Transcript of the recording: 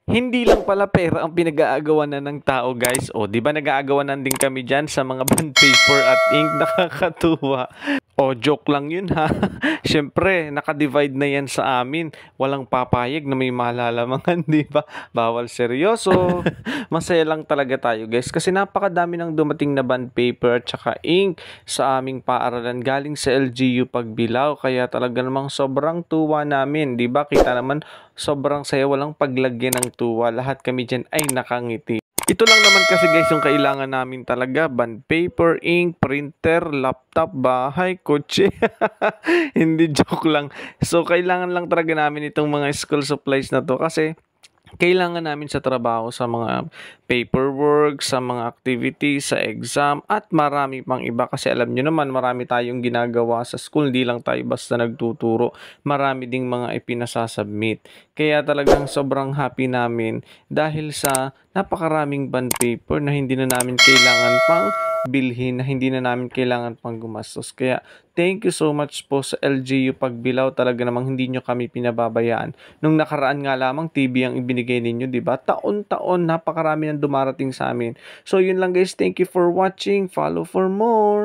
Hindi lang pala pera ang pinag-aagawan na ng tao, guys. O, 'di ba nag-aagawan din kami diyan sa mga bond paper at ink, nakakatuwa. O, joke lang 'yun ha. Siyempre, naka-divide na 'yan sa amin. Walang papayag na may malalamangan, 'di ba? Bawal seryoso. Masaya lang talaga tayo, guys, kasi napakadami ng dumating na bond paper at saka ink sa aming paaralan galing sa LGU Pagbilao. Kaya talaga namang sobrang tuwa namin, 'di ba? Kita naman sobrang saya, walang paglagyan ng tuwa. Lahat kami diyan ay nakangiti. Ito lang naman kasi, guys, yung kailangan namin talaga. Bond paper, ink, printer, laptop, bahay, kotse. Hindi, joke lang. So, kailangan lang talaga namin itong mga school supplies na to kasi kailangan namin sa trabaho, sa mga paperwork, sa mga activities, sa exam, at marami pang iba. Kasi alam nyo naman, marami tayong ginagawa sa school. Hindi lang tayo basta nagtuturo. Marami ding mga ipinasasubmit. Kaya talagang sobrang happy namin dahil sa napakaraming bond paper na hindi na namin kailangan pang bilhin, na hindi na namin kailangan pang gumastos. Kaya thank you so much po sa LGU Pagbilao. Talaga namang hindi nyo kami pinababayaan. Nung nakaraan nga lamang, TV ang ibinigay ninyo, 'di ba? Taon-taon, napakarami ng dumarating sa amin. So, yun lang, guys. Thank you for watching. Follow for more.